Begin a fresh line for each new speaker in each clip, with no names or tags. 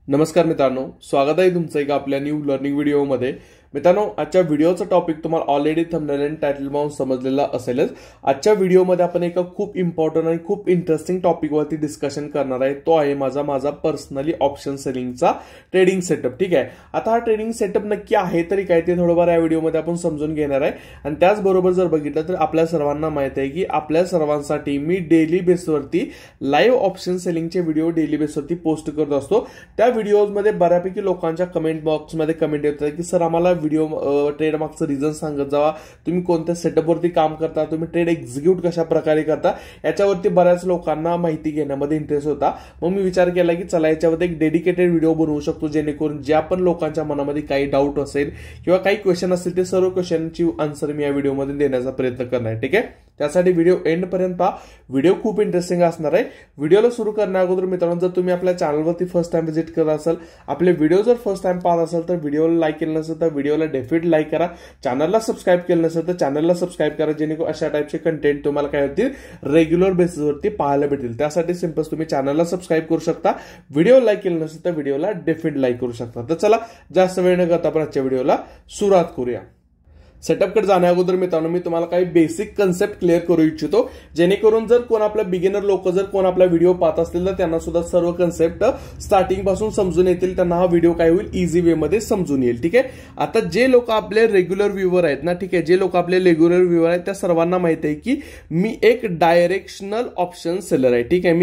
नमस्कार मित्रांनो, स्वागत आहे तुमचं एका आपल्या न्यू लर्निंग व्हिडिओमध्ये। मित्रांनो, आजच्या व्हिडिओचा टॉपिक तुम्हाला ऑलरेडी थंबनेल आणि टायटल पाहून समजलेला असेलच। आजच्या व्हिडिओमध्ये आपण एका खूप इम्पॉर्टंट आणि खूप इंटरेस्टिंग टॉपिकवरती डिस्कशन करणार आहे। तो आहे माझा पर्सनली ऑप्शन सेलिंगचा ट्रेडिंग सेटअप। ठीक आहे, आता हा ट्रेडिंग सेटअप नक्की आहे तरी काय ते थोडंफार या व्हिडिओमध्ये आपण समजून घेणार आहे। आणि त्याचबरोबर जर बघितलं तर आपल्या सर्वांना माहिती आहे की आपल्या सर्वांसाठी मी डेली बेसवरती लाईव्ह ऑप्शन सेलिंगचे व्हिडिओ डेली बेसवरती पोस्ट करत असतो। त्या व्हिडिओमध्ये बऱ्यापैकी लोकांच्या कमेंट बॉक्समध्ये कमेंट येतात की सर आम्हाला व्हिडिओ ट्रेड मागचं रिझन सांगत जावा, तुम्ही कोणत्या सेटअपवरती काम करता, तुम्ही ट्रेड एक्झिक्यूट कशा प्रकारे करता, याच्यावरती बऱ्याच लोकांना माहिती घेण्यामध्ये इंटरेस्ट होता। मग मी विचार केला की चला याच्यावर एक डेडिकेटेड व्हिडिओ बनवू शकतो, जेणेकरून ज्या पण लोकांच्या मनामध्ये काही डाऊट असेल किंवा काही क्वेश्चन असतील ते सर्व क्वेश्चनची आन्सर मी या व्हिडिओमध्ये देण्याचा प्रयत्न करणार आहे। ठीक आहे, त्यासाठी व्हिडिओ एंड पर्यंत पहा, व्हिडिओ खूप इंटरेस्टिंग असणार आहे। व्हिडिओला सुरू करण्या अगोदर मित्रांनो, जर तुम्ही आपल्या चॅनलवरती फर्स्ट टाइम व्हिजिट करत असाल, आपले व्हिडिओ जर फर्स्ट टाइम पाहत असाल तर व्हिडिओला लाईक केलं नसेल तर व्हिडिओला डेफिनेटली लाईक करा, चॅनलला सबस्क्राईब केलं नसेल तर चॅनलला सबस्क्राईब करा, जेणेकरून अशा टाइपचे कंटेंट तुम्हाला काय होतील रेग्युलर बेसिसवरती पाहायला भेटेल। त्यासाठी सिंपल तुम्ही चॅनलला सबस्क्राईब करू शकता, व्हिडिओ लाईक केलं नसेल तर व्हिडिओला डेफिनेटली लाईक करू शकता। तर चला जास्त वेळ न करता आपण आजच्या व्हिडिओला सुरुवात करूया। सेटअपकडे जाण्या अगोदर मित्रांनो, मी तुम्हाला काही बेसिक कन्सेप्ट क्लिअर करू इच्छितो, जेणेकरून जर कोण आपला बिगिनर लोक जर कोण आपला व्हिडिओ पाहत असतील तर त्यांना सुद्धा सर्व कन्सेप्ट स्टार्टिंग पासून समजून येतील, त्यांना हा व्हिडिओ काय होईल इझी वे मध्ये समजून येईल। ठीक आहे, आता जे लोक आपले रेग्युलर व्ह्यूअर आहेत ना, ठीक आहे, जे लोक आपले रेग्युलर व्ह्यूअर आहेत त्या सर्वांना माहिती आहे की मी एक डायरेक्शनल ऑप्शन सेलर आहे। ठीक आहे,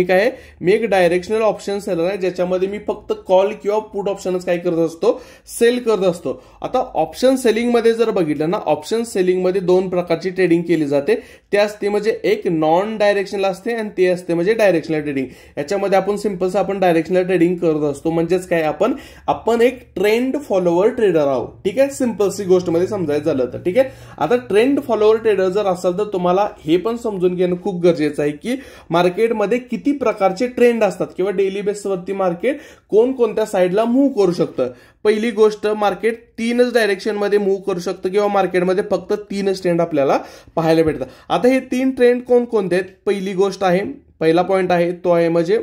मी एक डायरेक्शनल ऑप्शन सेलर आहे, ज्याच्यामध्ये मी फक्त कॉल किंवा पुट ऑप्शनच काय करत असतो, सेल करत असतो। आता ऑप्शन सेलिंग मध्ये जर बघितलं ना, ऑप्शन सेलिंग मध्ये दोन प्रकारची ट्रेडिंग केली जाते, ते असते म्हणजे एक नॉन डायरेक्शनल असते आणि ते असते म्हणजे डायरेक्शनल ट्रेडिंग। याच्यामध्ये आपण सिंपल आपण डायरेक्शनल ट्रेडिंग करत असतो, म्हणजेच काय आपण एक ट्रेंड फॉलोअर ट्रेडर आहोत। ठीक आहे, सिंपल सी गोष्ट मध्ये समजायचं झालं तर। ठीक आहे, आता ट्रेंड फॉलोअर ट्रेडर जर असाल तर तुम्हाला हे पण समजून घेणं खूप गरजेचं आहे की मार्केटमध्ये किती प्रकारचे ट्रेंड असतात किंवा डेली बेसवरती मार्केट कोणकोणत्या साईडला मूव्ह करू शकतं। पहिली गोष्ट, मार्केट तीनच डायरेक्शन मध्ये मूव्ह करू शकतं किंवा मार्केटमध्ये फक्त तीनच ट्रेंड आपल्याला पाहायला भेटतात। आता हे तीन ट्रेंड कोणकोणते आहेत? पहिली गोष्ट आहे, पहिला पॉइंट आहे तो आहे म्हणजे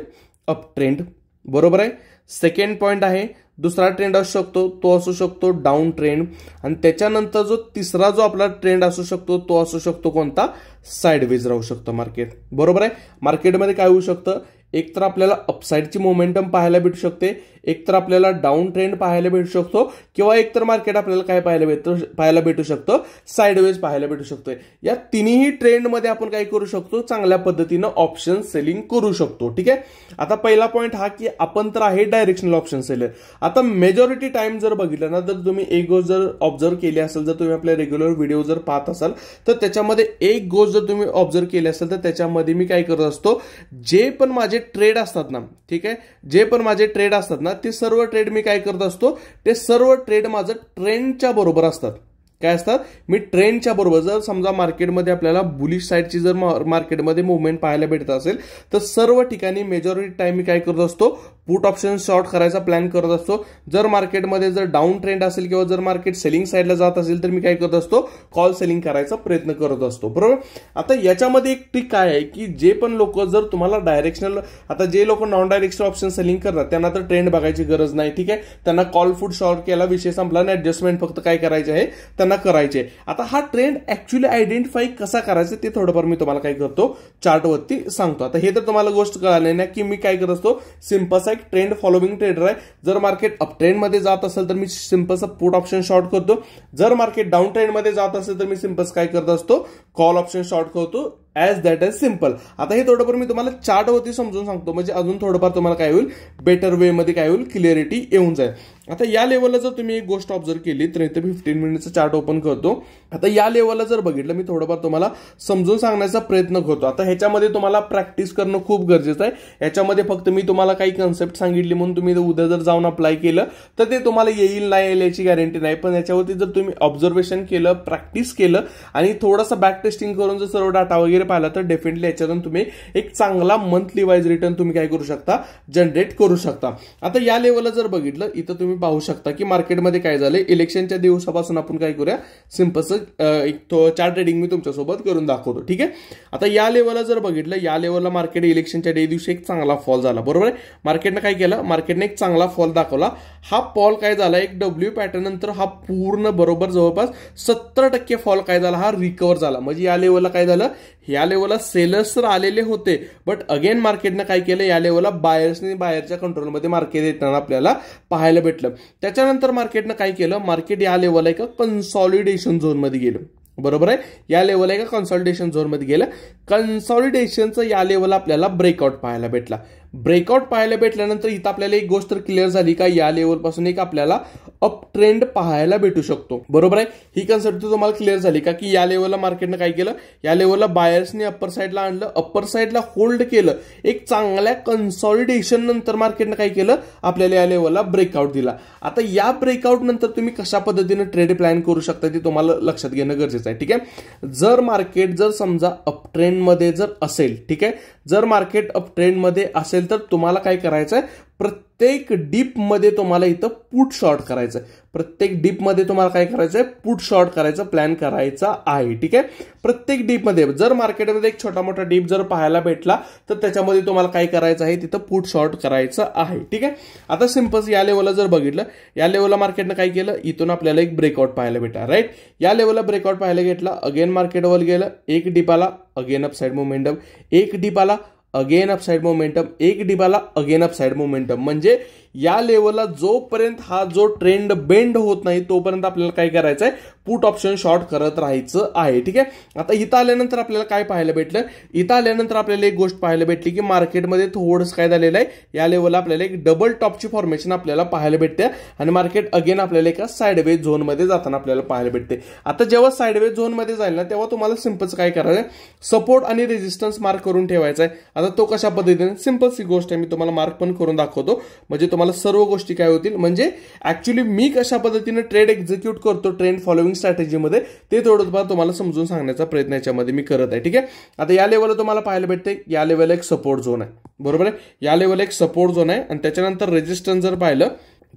अप ट्रेंड, बरोबर आहे। सेकंड पॉइंट आहे, दुसरा ट्रेंड असू शकतो तो असू शकतो डाऊन ट्रेंड, आणि त्याच्यानंतर जो तिसरा जो आपला ट्रेंड असू शकतो तो असू शकतो कोणता, साइडवेज राहू शकतं मार्केट, बरोबर आहे। मार्केटमध्ये काय होऊ शकतं, एक तर आपल्याला अपसाइडची मोमेंटम पाहायला भेटू शकते, एक तर आपल्याला डाऊन ट्रेंड पाहायला भेटू शकतो, किंवा एक तर मार्केट आपल्याला काय पाहायला भेटू शकतं, साइडवेज पाहायला भेटू शकतोय। या तिन्ही ट्रेंडमध्ये आपण काय करू शकतो, चांगल्या पद्धतीनं ऑप्शन सेलिंग करू शकतो। ठीक आहे, आता पहिला पॉइंट हा की आपण तर आहे डायरेक्शनल ऑप्शन सेलर। आता मेजॉरिटी टाइम जर बघितलं ना, तर तुम्ही एक गोष्ट जर ऑब्झर्व केली असेल, जर तुम्ही आपले रेग्युलर व्हिडिओ जर पाहत असाल तर त्याच्यामध्ये एक गोष्ट जर तुम्ही ऑब्झर्व केली असेल तर त्याच्यामध्ये मी काय करत असतो, जे पण माझे ट्रेड असतात ना, ठीक आहे, जे पण माझे ट्रेड असतात ना ते सर्व ट्रेड मी काय करत असतो, ते सर्व ट्रेड माझं ट्रेंडच्या बरोबर असतात। काय असतात, मी ट्रेंडच्या बरोबर, जर समजा मार्केटमध्ये आपल्याला बुलिश साईडची जर मार्केटमध्ये मुवमेंट पाहायला भेटत असेल तर सर्व ठिकाणी मेजॉरिटी टाइम मी काय करत असतो, पुट ऑप्शन शॉर्ट करायचा प्लॅन करत असतो। जर मार्केटमध्ये जर डाऊन ट्रेंड असेल किंवा जर मार्केट सेलिंग साईडला जात असेल तर मी काय करत असतो, कॉल सेलिंग करायचा प्रयत्न करत असतो, बरोबर। आता याच्यामध्ये एक ट्रिक काय आहे की जे पण लोक जर तुम्हाला डायरेक्शनल, आता जे लोक नॉन डायरेक्शनल ऑप्शन सेलिंग करतात त्यांना तर ट्रेंड बघायची गरज नाही, ठीक आहे, त्यांना कॉल फुट शॉर्ट केला विषय संपला आणि ऍडजस्टमेंट फक्त काय करायचे आहे त्यांना करायचे। आता हा ट्रेंड ऍक्च्युअली आयडेंटिफाई कसा करायचा ते थोडंफार मी तुम्हाला काय करतो, चार्टवरती सांगतो। आता हे तर तुम्हाला गोष्ट कळाली ना की मी काय करत असतो, सिंपलसा एक ट्रेंड फॉलोविंग ट्रेडर आहे। जर मार्केट अप ट्रेंड मध्ये जात असेल तर मी सिंपलसा पुट ऑप्शन शॉर्ट करतो, जर मार्केट डाऊन ट्रेंड मध्ये जात असेल तर मी सिंपल काय करत असतो, कॉल ऑप्शन शॉर्ट करतो, ॲज दॅट इज सिंपल। आता हे थोडंफार मी तुम्हाला चार्टवरती समजून सांगतो, म्हणजे अजून थोडंफार तुम्हाला काय होईल, बेटर वे मध्ये काय होईल, क्लिअरिटी येऊन जाईल। आता या लेवलला जर तुम्ही एक गोष्ट ऑब्झर्व केली तर इथे 15 मिनिटचा चार्ट ओपन करतो। आता या लेवलला जर बघितलं मी थोडंफार तुम्हाला समजून सांगण्याचा प्रयत्न करतो। आता ह्याच्यामध्ये तुम्हाला प्रॅक्टिस करणं खूप गरजेचं आहे। याच्यामध्ये फक्त मी तुम्हाला काही कन्सेप्ट सांगितली म्हणून तुम्ही उद्या जर जाऊन अप्लाय केलं तर ते तुम्हाला येईल नाही येईल याची गॅरंटी नाही, पण याच्यावरती जर तुम्ही ऑब्झर्वेशन केलं, प्रॅक्टिस केलं आणि थोडंसं बॅक टेस्टिंग करून जर सर्व डाटा वगैरे पाहिला तर डेफिनेटली याच्यातून तुम्ही एक चांगला मंथली वाईज रिटर्न तुम्ही काय करू शकता, जनरेट करू शकता। आता या लेवलला जर बघितलं, इथं तुम्ही पाहू शकता की मार्केटमध्ये काय झालंय, इलेक्शनच्या दिवसापासून आपण काय करूया, सिंपल एक चार्ट ट्रेडिंग मी तुमच्यासोबत करून दाखवतो. ठीक आहे. आता या लेवलला जर बघितलं, या लेवलला मार्केट इलेक्शनच्या डे दिवशी एक चांगला फॉल झाला. बरोबर आहे. मार्केटने काय केलं, मार्केटने एक चांगला फॉल दाखवला. हा फॉल काय झाला, एक डब्ल्यू पॅटर्न नंतर हा पूर्ण बरोबर जवळपास 70% फॉल काय झाला, हा रिकव्हर झाला. म्हणजे या लेवलला काय झालं, या लेवलला सेलर्स तर आलेले होते, बट अगेन मार्केटनं काय केलं, या लेवलला बायर्सने बायरच्या कंट्रोलमध्ये मार्केट येताना आपल्याला पाहायला भेटलं. त्याच्यानंतर मार्केटनं काय केलं, मार्केट या लेवलला एका कन्सॉलिडेशन झोनमध्ये गेलं. बरोबर आहे. या लेवलला एका कन्सॉलिडेशन झोनमध्ये गेलं. कन्सॉलिडेशनचं या लेवलला आपल्याला ब्रेकआउट पाहायला भेटला. ब्रेकआउट पाहायला भेटल्यानंतर इथं आपल्याला एक गोष्ट क्लिअर झाली का, या लेवलपासून एक आपल्याला अप ट्रेंड पाहायला भेटू शकतो. बरोबर आहे. ही कन्सेप्ट तुम्हाला क्लिअर झाली का, की या लेवलला मार्केटनं काय केलं, या लेवलला बायर्सने अप्पर साईडला आणलं, अप्पर साईडला होल्ड केलं. एक चांगल्या कन्सॉलिडेशन नंतर मार्केटनं काय केलं, आपल्याला या लेवलला ब्रेकआउट दिला. आता या ब्रेकआउट नंतर तुम्ही कशा पद्धतीने ट्रेड प्लॅन करू शकता ते तुम्हाला लक्षात घेणं गरजेचं आहे. ठीक आहे. जर मार्केट जर समजा अप ट्रेंड मध्ये जर असेल, ठीक आहे, जर मार्केट अप ट्रेंड मध्ये असेल तर तुम्हाला काय करायचं आहे, प्रत्येक डीप मध्ये तुम्हाला इथं पुट शॉर्ट करायचं आहे. प्रत्येक डीप मध्ये तुम्हाला काय करायचं आहे, पुट शॉर्ट करायचा प्लॅन करायचा आहे. ठीक आहे. प्रत्येक डीप मध्ये जर मार्केटमध्ये एक छोटा मोठा डीप जर पाहायला भेटला तर त्याच्यामध्ये तुम्हाला काय करायचं आहे, तिथं पुट शॉर्ट करायचं आहे. ठीक आहे. आता सिंपल या लेवलला जर बघितलं, या लेवलला मार्केटनं काय केलं, इथून आपल्याला एक ब्रेकआउट पाहायला भेटला. राईट. या लेवलला ब्रेकआउट पाहायला घेतला, अगेन मार्केटवर गेलं, एक डीप आला, अगेन अपसाइड मोमेंटम, एक डीप आला, अगेन अपसाइड मोमेंटम, एक डीप आला, अगेन अपसाइड मोमेंटम. म्हणजे या लेवलला जोपर्यंत हा जो ट्रेंड बेंड होत नाही तोपर्यंत आपल्याला काय करायचं आहे, पुट ऑप्शन शॉर्ट करत राहायचं आहे. ठीक आहे. आता इथं आल्यानंतर आपल्याला काय पाहायला भेटलं, इथं आल्यानंतर आपल्याला एक गोष्ट पाहायला भेटली की मार्केटमध्ये थोडंसं काय झालेलं आहे, या लेवलला आपल्याला एक डबल टॉपची फॉर्मेशन आपल्याला पाहायला भेटते आणि मार्केट अगेन आपल्याला एका साइडवेज झोनमध्ये जाताना आपल्याला पाहायला भेटते. आता जेव्हा साइडवेज झोनमध्ये जाईल ना, तेव्हा तुम्हाला सिंपल काय करायचं, सपोर्ट आणि रेजिस्टन्स मार्क करून ठेवायचा आहे. आता तो कशा पद्धतीने, सिंपल सी गोष्ट आहे, मी तुम्हाला मार्क पण करून दाखवतो म्हणजे तुम्हाला सर्व गोष्टी काय होतील, म्हणजे ऍक्च्युअली मी कशा पद्धतीने ट्रेड एक्झिक्यूट करतो ट्रेंड फॉलोइंग स्ट्रॅटेजीमध्ये ते थोडंफार तुम्हाला समजून सांगण्याचा प्रयत्न याच्यामध्ये मी करत आहे. ठीक आहे. आता या लेवलला तुम्हाला पाहायला भेटते, या लेवलला एक सपोर्ट झोन आहे. बरोबर आहे. या लेवलला एक सपोर्ट झोन आहे आणि त्याच्यानंतर रेजिस्टन्स जर पाहिलं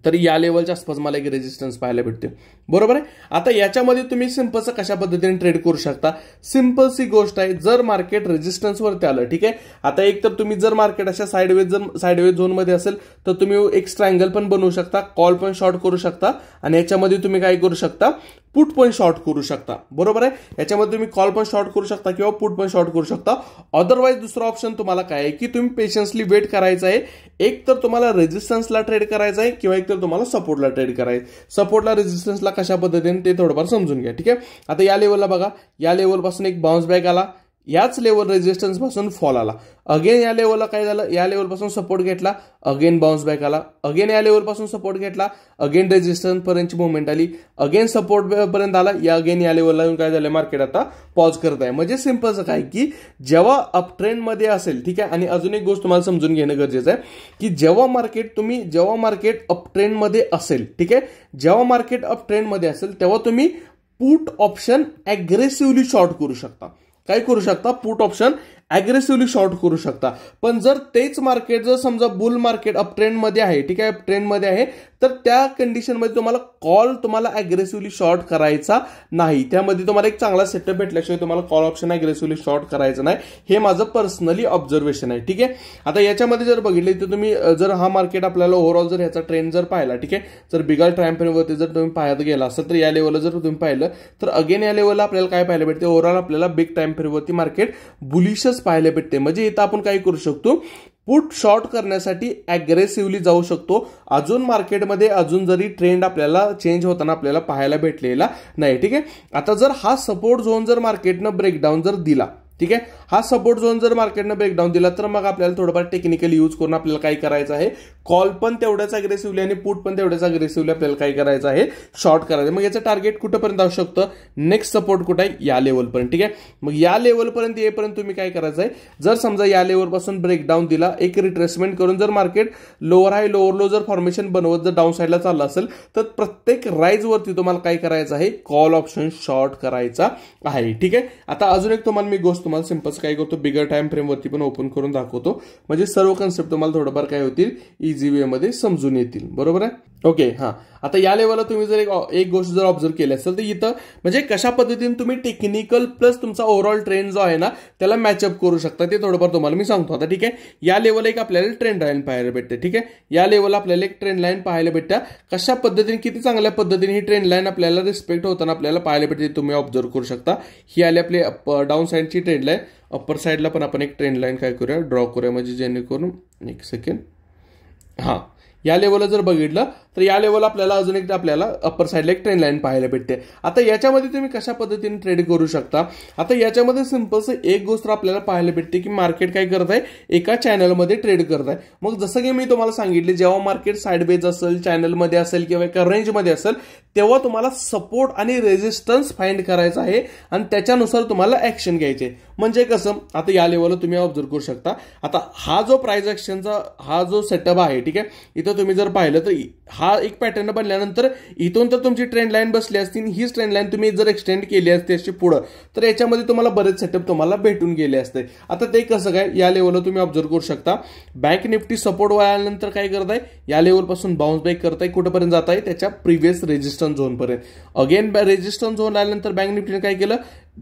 तर या लेवलच्या आसपास मला एक रेजिस्टन्स पाहायला भेटते. बरोबर आहे. आता याच्यामध्ये तुम्ही सिंपलचं कशा पद्धतीने ट्रेड करू शकता, सिंपल सी गोष्ट आहे, जर मार्केट रेजिस्टन्सवरती आलं, ठीक आहे, आता एक तर तुम्ही जर मार्केट अशा साइडवेज झोनमध्ये असेल तर तुम्ही एक ट्रायंगल पण बनवू शकता, कॉल पण शॉर्ट करू शकता आणि याच्यामध्ये तुम्ही काय करू शकता, पुट पण शॉर्ट करू शकता. बरोबर आहे. याच्यामध्ये तुम्ही कॉल पण शॉर्ट करू शकता किंवा पुट पण शॉर्ट करू शकता. अदरवाईज दुसरा ऑप्शन तुम्हाला काय आहे की तुम्ही पेशन्सली वेट करायचं आहे. एक तर तुम्हाला रेजिस्टन्सला ट्रेड करायचं आहे किंवा एक तर तुम्हाला सपोर्टला ट्रेड करायचं. सपोर्टला रेजिस्टन्सला कशा पद्धतीने ते थोडंफार समजून घ्या. ठीक आहे. आता या लेवलला बघा, या लेवलपासून एक बाउन्स बॅक आला, याच लेवल रेजिस्टन्स पासून फॉल आला, अगेन या लेवलला काय झालं, या लेवलपासून सपोर्ट घेतला, अगेन बाउन्स बॅक आला, अगेन या लेवलपासून सपोर्ट घेतला, अगेन रेजिस्टन्स पर्यंतची मुवमेंट आली, अगेन सपोर्ट पर्यंत आला, या अगेन या लेवलला काय झालं, मार्केट आता पॉज करत आहे. म्हणजे सिंपलचं काय की जेव्हा अप ट्रेंड मध्ये असेल, ठीक आहे, आणि अजून एक गोष्ट तुम्हाला समजून घेणं गरजेचं आहे की जेव्हा मार्केट अप ट्रेंड मध्ये असेल, ठीक आहे, जेव्हा मार्केट अप ट्रेंड मध्ये असेल तेव्हा तुम्ही पुट ऑप्शन अग्रेसिव्हली शॉर्ट करू शकता. काय करू शकता, पुट ऑप्शन अग्रेसिव्हली शॉर्ट करू शकता. पण जर तेच मार्केट जर समजा बुल मार्केट अप ट्रेंड मध्ये आहे, ठीक आहे, अप ट्रेंड मध्ये आहे, तर त्या कंडिशन मध्ये तुम्हाला कॉल तुम्हाला अग्रेसिव्हली शॉर्ट करायचा नाही. त्यामध्ये तुम्हाला एक चांगला सेटअप भेटल्याशिवाय तुम्हाला कॉल ऑप्शन अग्रेसिव्हली शॉर्ट करायचं नाही. हे माझं पर्सनली ऑब्झर्वेशन आहे. ठीक आहे. आता याच्यामध्ये जर बघितले तर तुम्ही जर हा मार्केट आपल्याला ओव्हरऑल जर ह्याचा ट्रेंड जर पाहिला, ठीक आहे, जर बिगर टाइम फ्रेमवरती जर तुम्ही पाहत गेला असेल तर या लेवलला जर तुम्ही पाहिलं तर अगेन या लेवलला आपल्याला काय पाहायला भेटते, ओव्हरऑल आपल्याला बिग टाइम फ्रेमवरती मार्केट बुलिशच पाहायला भेटते. म्हणजे इथं आपण काय करू शकतो, पुट शॉर्ट करण्यासाठी अग्रेसिव्हली जाऊ शकतो. अजून मार्केटमध्ये अजून जरी ट्रेंड आपल्याला चेंज होताना आपल्याला पाहायला भेटलेला नाही. ठीक आहे. आता जर हा सपोर्ट झोन जर मार्केटनं ब्रेकडाऊन जर दिला, ठीक आहे, हा सपोर्ट झोन जर मार्केटनं ब्रेकडाऊन दिला तर मग आपल्याला थोडंफार टेक्निकल यूज करून आपल्याला काय करायचं आहे, कॉल पण तेवढ्याच अग्रेसिव्हली आणि पुट पण तेवढ्याच अग्रेसिव्हली आपल्याला काय करायचं आहे, शॉर्ट करायचं. मग याचं टार्गेट कुठंपर्यंत असू शकतं, नेक्स्ट सपोर्ट कुठं आहे, या लेवलपर्यंत. ठीक आहे. मग या लेवलपर्यंत येईपर्यंत तुम्ही काय करायचं आहे, जर समजा या लेवलपासून ब्रेकडाऊन दिला, एक रिट्रेसमेंट करून जर मार्केट लोअर हाय लोअर लो जर फॉर्मेशन बनवत जर डाऊन साईडला चाललं असेल तर प्रत्येक राईज वरती तुम्हाला काय करायचं आहे, कॉल ऑप्शन शॉर्ट करायचा आहे. ठीक आहे. आता अजून एक तुम्हाला मी गोष्ट तुम्हाला सिंपल काय करतो, बिगर टाइम फ्रेम वरती पण ओपन करून दाखवतो, म्हणजे सर्व कन्सेप्ट तुम्हाला थोडंफार काय होतील, इझी वे मध्ये समजून येतील. बरोबर आहे. ओके. हा, आता या लेवलला तुम्ही जर एक गोष्ट जर ऑब्झर्व केली असेल तर इथं म्हणजे कशा पद्धतीने तुम्ही टेक्निकल प्लस तुमचा ओव्हरऑल ट्रेंड जो आहे ना त्याला मॅचअप करू शकता ते थोडंफार तुम्हाला मी सांगतो. आता ठीक आहे, या लेवलला एक आपल्याला ट्रेंड लाईन पाहायला भेटते. ठीक आहे, या लेवलला आपल्याला एक ट्रेंड लाईन पाहायला भेटते. कशा पद्धतीने, किती चांगल्या पद्धतीने ही ट्रेंड लाईन आपल्याला रिस्पेक्ट होताना आपल्याला पाहायला भेटते तुम्ही ऑब्झर्व करू शकता. ही आली आपली डाऊन साईडची ट्रेंड लाईन. अप्पर साईडला पण आपण एक ट्रेंड लाईन काय करूया, ड्रॉ करूया, म्हणजे जेणेकरून एक सेकंड. हा, या लेवलला जर बघितलं तर या लेवलला आपल्याला अजून एक आपल्याला अप्पर साईडला एक ट्रेंड लाईन पाहायला भेटते. आता याच्यामध्ये तुम्ही कशा पद्धतीने ट्रेड करू शकता. आता याच्यामध्ये सिंपलच एक गोष्ट आपल्याला पाहायला भेटते की मार्केट काय करत आहे, एका चॅनलमध्ये ट्रेड करत आहे. मग जसं की मी तुम्हाला सांगितले, जेव्हा मार्केट साईडवेज असेल, चॅनलमध्ये असेल किंवा एका रेंजमध्ये असेल, तेव्हा तुम्हाला सपोर्ट आणि रेजिस्टन्स फाइंड करायचा आहे आणि त्याच्यानुसार तुम्हाला ऍक्शन घ्यायचे. म्हणजे कसं, आता या लेवलला तुम्ही ऑब्झर्व करू शकता. आता हा जो प्राइस ऍक्शनचा हा जो सेटअप आहे, ठीक आहे, इथं तुम्ही जर पाहिलं तर हा एक पॅटर्न बनल्यानंतर इथून तर तुमची ट्रेंड लाईन बसली असती, हीच ट्रेंड लाईन तुम्ही जर एक्सटेंड केली असते अशी पुढं, तर याच्यामध्ये तुम्हाला बरेच सेटअप तुम्हाला भेटून गेले असते. आता ते कसं काय, या लेवलला तुम्ही ऑब्झर्व करू शकता. बँक निफ्टी सपोर्ट आल्यानंतर काय करत आहे, या लेवलपासून बाउन्स बॅक करत आहे, कुठेपर्यंत जात आहे, त्याच्या प्रिव्हियस रेजिस्टन्स झोन पर्यंत. अगेन रेजिस्टन्स झोन आल्यानंतर बँक निफ्टीने काय केलं,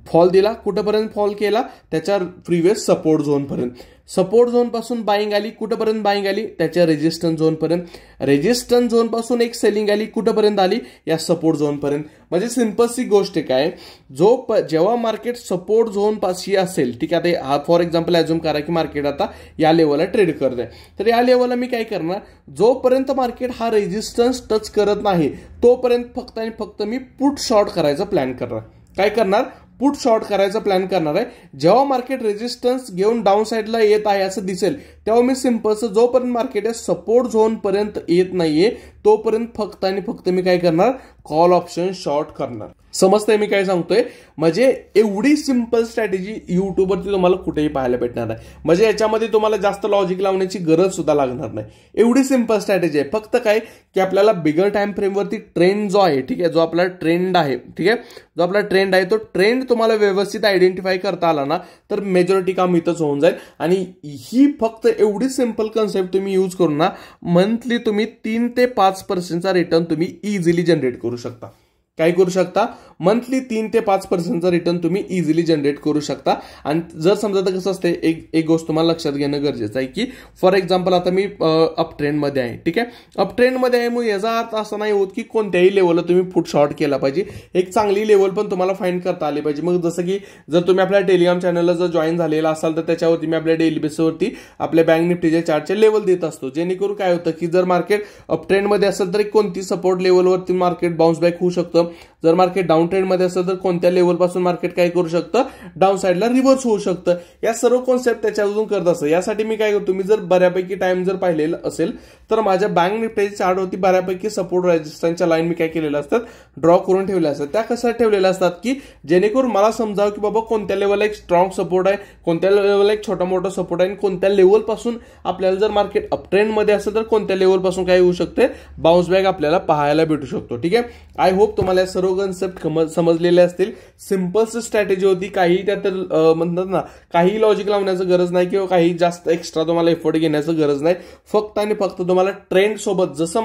फॉल दिला, कुठेपर्यंत फॉल केला, त्याच्या प्रिव्हियस सपोर्ट झोन पर्यंत. सपोर्ट झोन पासून बाईंग आली, कुठेपर्यंत बाईंग आली, त्याच्या रेजिस्टन्स झोन पर्यंत. रेजिस्टन्स झोन पासून एक सेलिंग आली, कुठेपर्यंत आली, या सपोर्ट झोन पर्यंत. म्हणजे सिंपलची गोष्ट काय, जेव्हा मार्केट सपोर्ट झोन पाशी असेल, ठीक आहे, आता फॉर एक्झाम्पल ॲझ्युम करा की मार्केट आता या लेवलला ट्रेड करत आहे, तर या लेवलला मी काय करणार, जोपर्यंत मार्केट हा रेजिस्टन्स टच करत नाही तोपर्यंत फक्त आणि फक्त मी पुट शॉर्ट करायचा प्लॅन करणार. काय करणार, पुट शॉर्ट करायचा प्लॅन करणार आहे. जेव्हा मार्केट रेजिस्टन्स घेऊन डाऊन साईडला येत आहे असं दिसेल, तेव्हा मी सिंपलच जोपर्यंत मार्केट या सपोर्ट झोन पर्यंत येत नाहीये तोपर्यंत फक्त आणि फक्त मी काय करणार, कॉल ऑप्शन शॉर्ट करणार. समजतंय मी काय सांगतोय. म्हणजे एवढी सिंपल स्ट्रॅटेजी युट्यूबवरती तुम्हाला कुठेही पाहायला भेटणार नाही. म्हणजे याच्यामध्ये तुम्हाला जास्त लॉजिक लावण्याची गरज सुद्धा लागणार नाही. एवढी सिंपल स्ट्रॅटेजी आहे. फक्त काय की आपल्याला बिगर टाइम फ्रेमवरती ट्रेंड जो आहे, ठीक आहे, जो आपला ट्रेंड आहे, ठीक आहे, जो आपला ट्रेंड आहे तो ट्रेंड तुम्हाला व्यवस्थित आयडेंटिफाय करता आला ना तर मेजॉरिटी काम इथंच होऊन जाईल. आणि ही फक्त एवढी सिंपल कन्सेप्ट तुम्ही यूज करून ना मंथली तुम्ही 3 ते 5% रिटर्न तुम्ही इझिली जनरेट करू शकता. काय करू शकता, मंथली 3 ते 5% रिटर्न तुम्ही इझिली जनरेट करू शकता. आणि जर समजा तर कसं असते, एक गोष्ट तुम्हाला लक्षात घेणं गरजेचं आहे की फॉर एक्झाम्पल आता मी अप ट्रेंडमध्ये आहे, ठीक आहे, अप ट्रेंडमध्ये आहे, मग याचा अर्थ असा नाही होत की कोणत्याही लेवलला तुम्ही पुट शॉर्ट केला पाहिजे. एक चांगली लेवल पण तुम्हाला फाइंड करता आली पाहिजे. मग जसं की जर तुम्ही आपल्या टेलिग्राम चॅनलला जर जॉईन झालेला असाल तर त्याच्यावरती मी आपल्या डेली बेसवरती आपल्या बँक निफ्टीच्या चार्टचे लेवल देत असतो, जेणेकरून काय होतं की जर मार्केट अप ट्रेंडमध्ये असेल तर कोणती सपोर्ट लेवलवरती मार्केट बाउन्स बॅक होऊ शकतं. जर मार्केट डाऊन ट्रेंडमध्ये असेल तर कोणत्या लेवलपासून मार्केट काय करू शकतं, डाऊन साईडला रिव्हर्स होऊ शकतं. या सर्व कॉन्सेप्ट त्याच्यातून करत असतं. यासाठी मी काय करतो, तुम्ही जर बऱ्यापैकी टाइम जर पाहिलेलं असेल तर माझ्या बँक निफ्टीच्या चार्टवरती बऱ्यापैकी सपोर्ट रेजिस्टन्सच्या लाईन मी काय केलेल्या असतात, ड्रॉ करून ठेवल्या असतात. त्या कशा ठेवलेल्या असतात की जेणेकरून मला समजावं की बाबा कोणत्या लेवलला एक स्ट्रॉंग सपोर्ट आहे, कोणत्या लेवलला एक छोटा मोठा सपोर्ट आहे, आणि कोणत्या लेवलपासून आपल्याला जर मार्केट अप ट्रेंडमध्ये असेल तर कोणत्या लेवलपासून काय होऊ शकते, बाउन्स बॅक आपल्याला पाहायला भेटू शकतो. ठीक आहे, आय होप तुम्हाला सर्व कन्सेप्ट समजलेले असतील. सिंपल स्ट्रॅटेजी होती, काही त्यात म्हणतात ना काही लॉजिक लावण्याचं गरज नाही किंवा काही जास्त एक्स्ट्रा तुम्हाला एफर्ट घेण्याचं गरज नाही. फक्त आणि फक्त तुम्हाला ट्रेंड सोबत जसं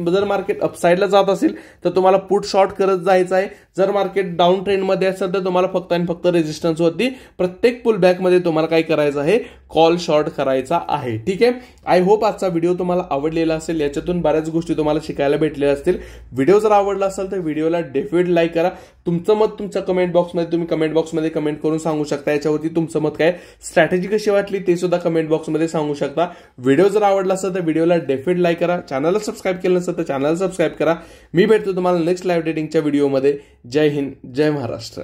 जर मार्केट अपसाईडला जात असेल तर तुम्हाला पुट शॉर्ट करत जायचं आहे. जर मार्केट डाऊन ट्रेंडमध्ये असेल तर तुम्हाला फक्त आणि फक्त रेजिस्टन्स वरती प्रत्येक पुल बॅकमध्ये तुम्हाला काय करायचं आहे, कॉल शॉर्ट करायचा आहे. ठीक आहे, आय होप आजचा व्हिडिओ तुम्हाला आवडलेला असेल. याच्यातून बऱ्याच गोष्टी तुम्हाला शिकायला भेटलेल्या असतील. व्हिडिओ जर आवडला असेल तर व्हिडिओला डेफिनेट लाईक करा. तुमचं मत तुमच्या कमेंट बॉक्समध्ये तुम्ही कमेंट बॉक्समध्ये कमेंट करून सांगू शकता. याच्यावरती तुमचं मत काय, स्ट्रॅटेजी कशी वाटली ते सुद्धा कमेंट बॉक्समध्ये सांगू शकता. व्हिडिओ जर आवडला असेल तर व्हिडिओला डेफिनेट लाईक करा. चॅनलला सबस्क्राईब केलं नसेल तर चॅनलला सबस्क्राईब करा. मी भेटतो तुम्हाला नेक्स्ट लाईव्ह डेटिंगच्या व्हिडिओमध्ये. जय हिंद, जय महाराष्ट्र.